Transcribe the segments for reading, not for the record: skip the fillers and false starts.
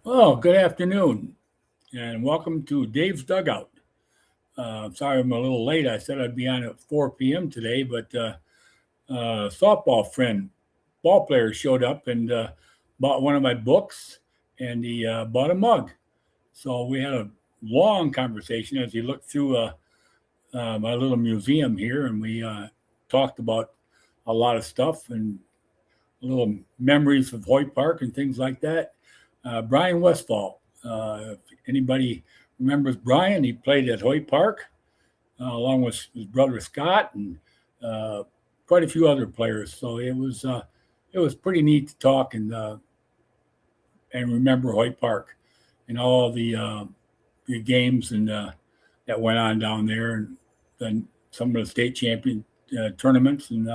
Oh, good afternoon, and welcome to Dave's Dugout. Sorry I'm a little late. I said I'd be on at 4 p.m. today, but softball friend, ball player showed up and bought one of my books, and he bought a mug. So we had a long conversation as he looked through my little museum here, and we talked about a lot of stuff and little memories of Hoyt Park and things like that. Brian Westfall. If anybody remembers Brian, he played at Hoyt Park along with his brother Scott and uh, quite a few other players. So it was pretty neat to talk and remember Hoyt Park and all the games and that went on down there and then some of the state champion tournaments and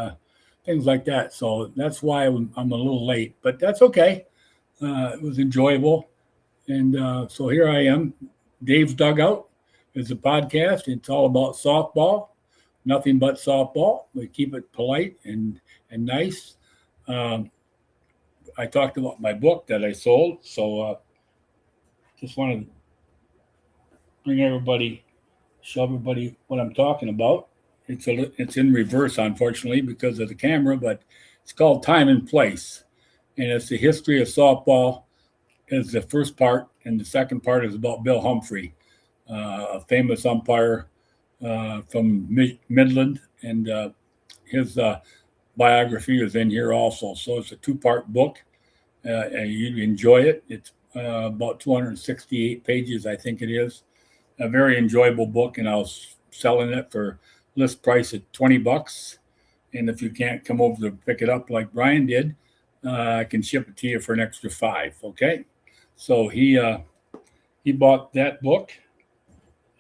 things like that. So that's why I'm a little late, but that's okay. It was enjoyable. And so here I am. Dave's Dugout is a podcast. It's all about softball, nothing but softball. We keep it polite and nice. Um, I talked about my book that I sold. So just wanted to bring everybody, show everybody what I'm talking about. It's in reverse, unfortunately, because of the camera, but it's called Time and Place. And it's the history of softball is the first part, and the second part is about Bill Humphrey, a famous umpire from Midland, and his biography is in here also. So it's a two-part book, and you enjoy it. It's about 268 pages, I think it is. A very enjoyable book, and I was selling it for list price at $20. And if you can't come over to pick it up like Brian did, I can ship it to you for an extra $5. Okay, so he bought that book.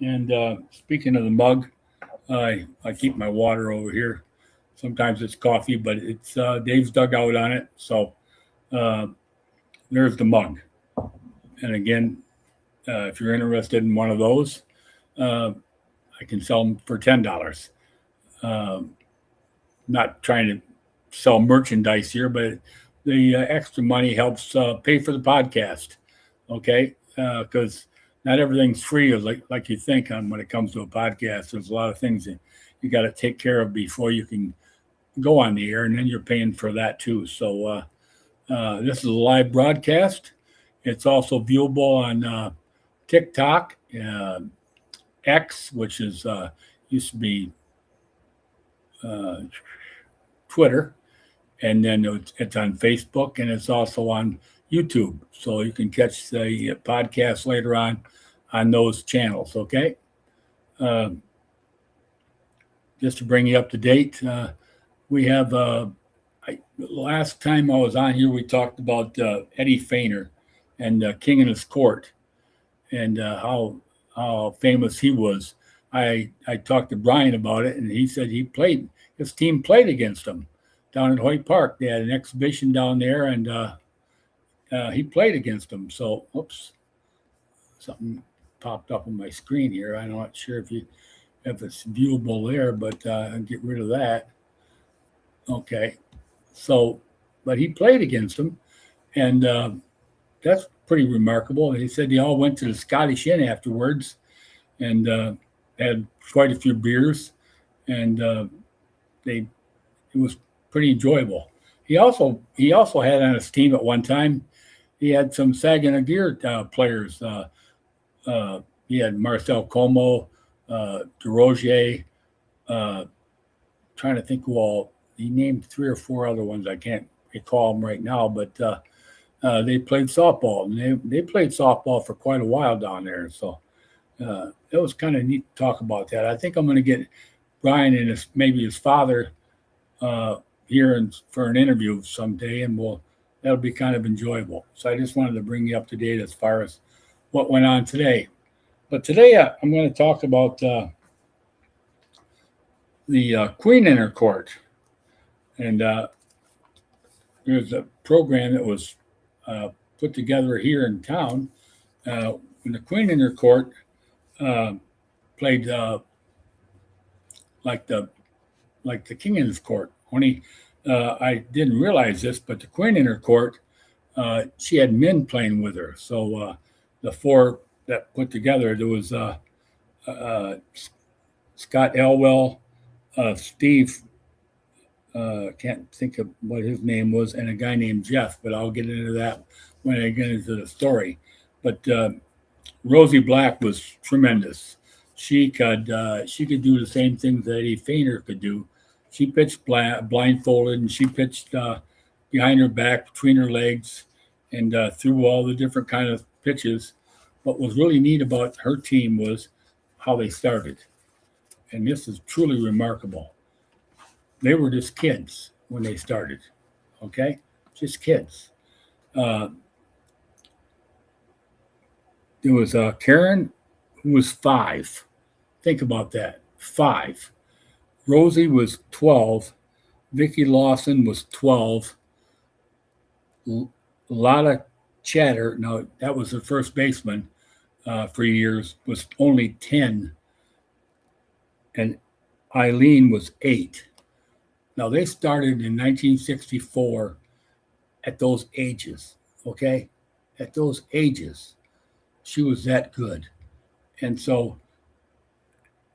And speaking of the mug, I keep my water over here. Sometimes it's coffee, but it's Dave's Dugout on it. So uh, there's the mug. And again, if you're interested in one of those, I can sell them for $10. Not trying to sell merchandise here, but the extra money helps pay for the podcast. Okay, because not everything's free like you think when it comes to a podcast. There's a lot of things that you got to take care of before you can go on the air, and then you're paying for that too. So this is a live broadcast. It's also viewable on TikTok, X, which is used to be uh, Twitter, and then it's on Facebook, and it's also on YouTube. So you can catch the podcast later on those channels. Okay, uh, just to bring you up to date, we have. Last time I was on here, we talked about Eddie Feiner and King in His Court and how famous he was. I talked to Brian about it, and he said his team played against him down at Hoyt Park. They had an exhibition down there, and he played against them. So, oops, something popped up on my screen here. I'm not sure if it's viewable there, but I'll get rid of that. Okay, so but he played against them, and that's pretty remarkable. He said they all went to the Scottish Inn afterwards, and had quite a few beers, and they it was pretty enjoyable. He also had on his team at one time. He had some Saginaw Gear players. He had Marcel Como, DeRozier. Uh, Trying to think who all he named three or four other ones. I can't recall them right now, but they played softball. And they played softball for quite a while down there. So it was kind of neat to talk about that. I think I'm going to get Brian and maybe his father here for an interview someday, and that'll be kind of enjoyable. So I just wanted to bring you up to date as far as what went on today. But today I'm going to talk about the Queen Inner Court, and there's a program that was put together here in town when the Queen Inner Court uh, played like the like the King Inner Court. Only I didn't realize this, but the Queen Inner Court she had men playing with her. So the four that put together, there was uh, Scott Elwell, Steve, can't think of what his name was, and a guy named Jeff, but I'll get into that when I get into the story. But Rosie Black was tremendous. She could do the same things that Eddie Feiner could do. She pitched blindfolded, and she pitched behind her back, between her legs, and threw all the different kind of pitches. What was really neat about her team was how they started, and this is truly remarkable. They were just kids when they started, okay, just kids. Uh, there was Karen, who was 5. Think about that, 5. Rosie was 12. Vicky Lawson was 12. A lot of chatter. Now, that was the first baseman for years, was only 10. And Eileen was 8. Now, they started in 1964 at those ages, okay? At those ages, she was that good. And so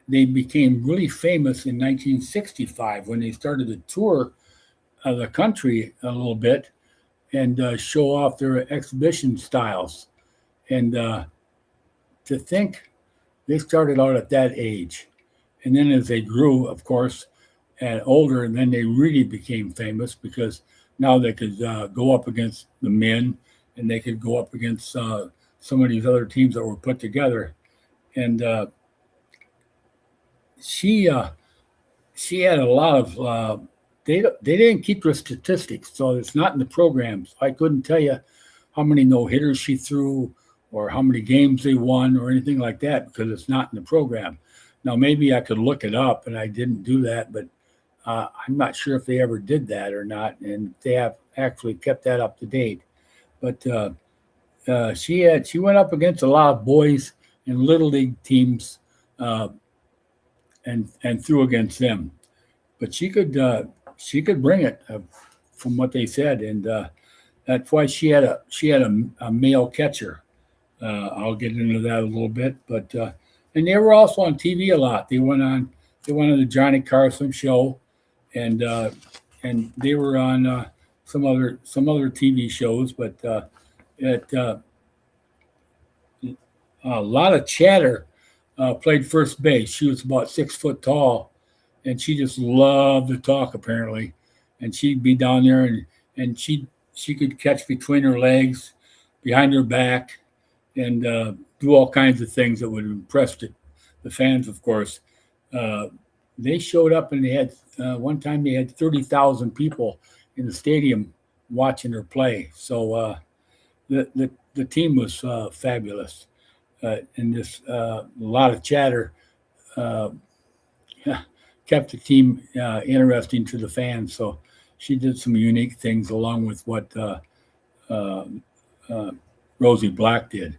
they became really famous in 1965 when they started to tour the country a little bit and show off their exhibition styles. And to think they started out at that age. And then as they grew, of course, and older, and then they really became famous because now they could go up against the men and they could go up against some of these other teams that were put together. And she she had a lot of they didn't keep her statistics, so it's not in the programs. I couldn't tell you how many no hitters she threw or how many games they won or anything like that because it's not in the program. Now maybe I could look it up, and I didn't do that, but I'm not sure if they ever did that or not, and they have actually kept that up to date. But she went up against a lot of boys and little league teams, uh, and threw against them. But she could bring it from what they said, and that's why she had a male catcher. I'll get into that a little bit, but and they were also on TV a lot. They went on the Johnny Carson show, and they were on some other TV shows, but it a lot of chatter. Played first base. She was about 6 foot tall, and she just loved to talk apparently. And she'd be down there, and she could catch between her legs, behind her back, and do all kinds of things that would impress the fans. Of course, uh, they showed up, and they had one time they had 30,000 people in the stadium watching her play. So the team was fabulous, and this a lot of chatter uh, kept the team interesting to the fans. So she did some unique things along with what uh, uh, Rosie Black did.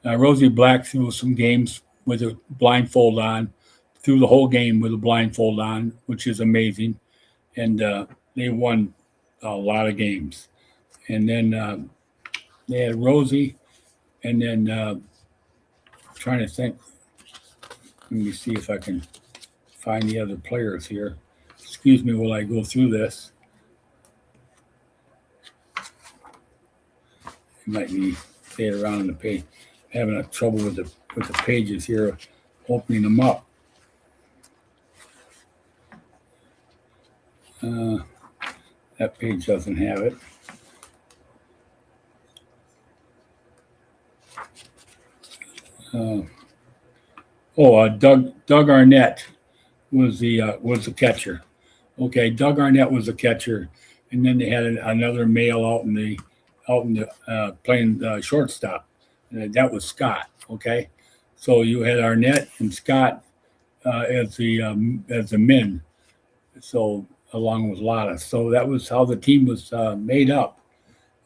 Rosie Black threw some games with a blindfold on, threw the whole game with a blindfold on, which is amazing. And they won a lot of games. And then they had Rosie, and then trying to think. Let me see if I can find the other players here. Excuse me while I go through this. You might be say it around the page. Having a trouble with the pages here, opening them up. Uh, that page doesn't have it. Uh, Doug Arnett was the catcher. Okay, Doug Arnett was the catcher, and then they had another male out in the playing shortstop, and that was Scott. Okay, so you had Arnett and Scott as the men. So along with Lotta, so that was how the team was made up.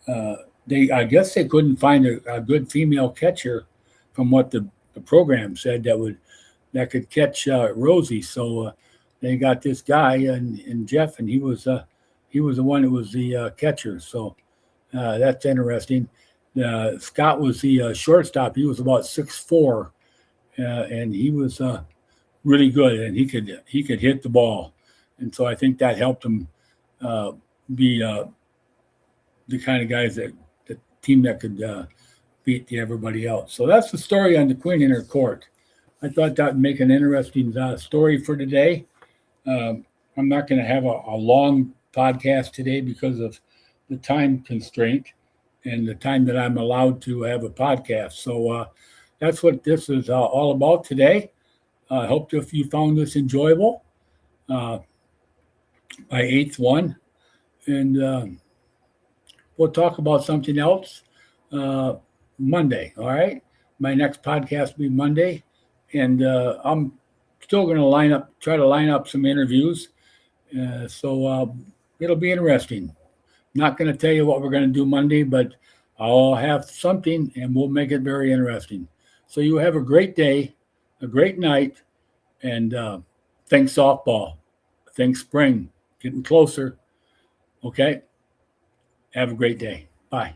Uh, I guess they couldn't find a good female catcher, from what the program said that could catch Rosie. So they got this guy and Jeff, and he was the one that was the catcher. So That's interesting. Scott was the shortstop. He was about 6'4", and he was really good, and he could hit the ball, and so I think that helped him be the kind of guys that the team that could beat everybody else. So that's the story on the Queen and her court. I thought that would make an interesting story for today. I'm not going to have a long podcast today because of the time constraint and the time that I'm allowed to have a podcast. So that's what this is all about today. I hope if you found this enjoyable. My eighth one, and we'll talk about something else Monday. All right, my next podcast will be Monday, and I'm still going to try to line up some interviews. So it'll be interesting. Not going to tell you what we're going to do Monday, but I'll have something, and we'll make it very interesting. So you have a great day, a great night, and thanks softball. Thanks spring. Getting closer. Okay? Have a great day. Bye.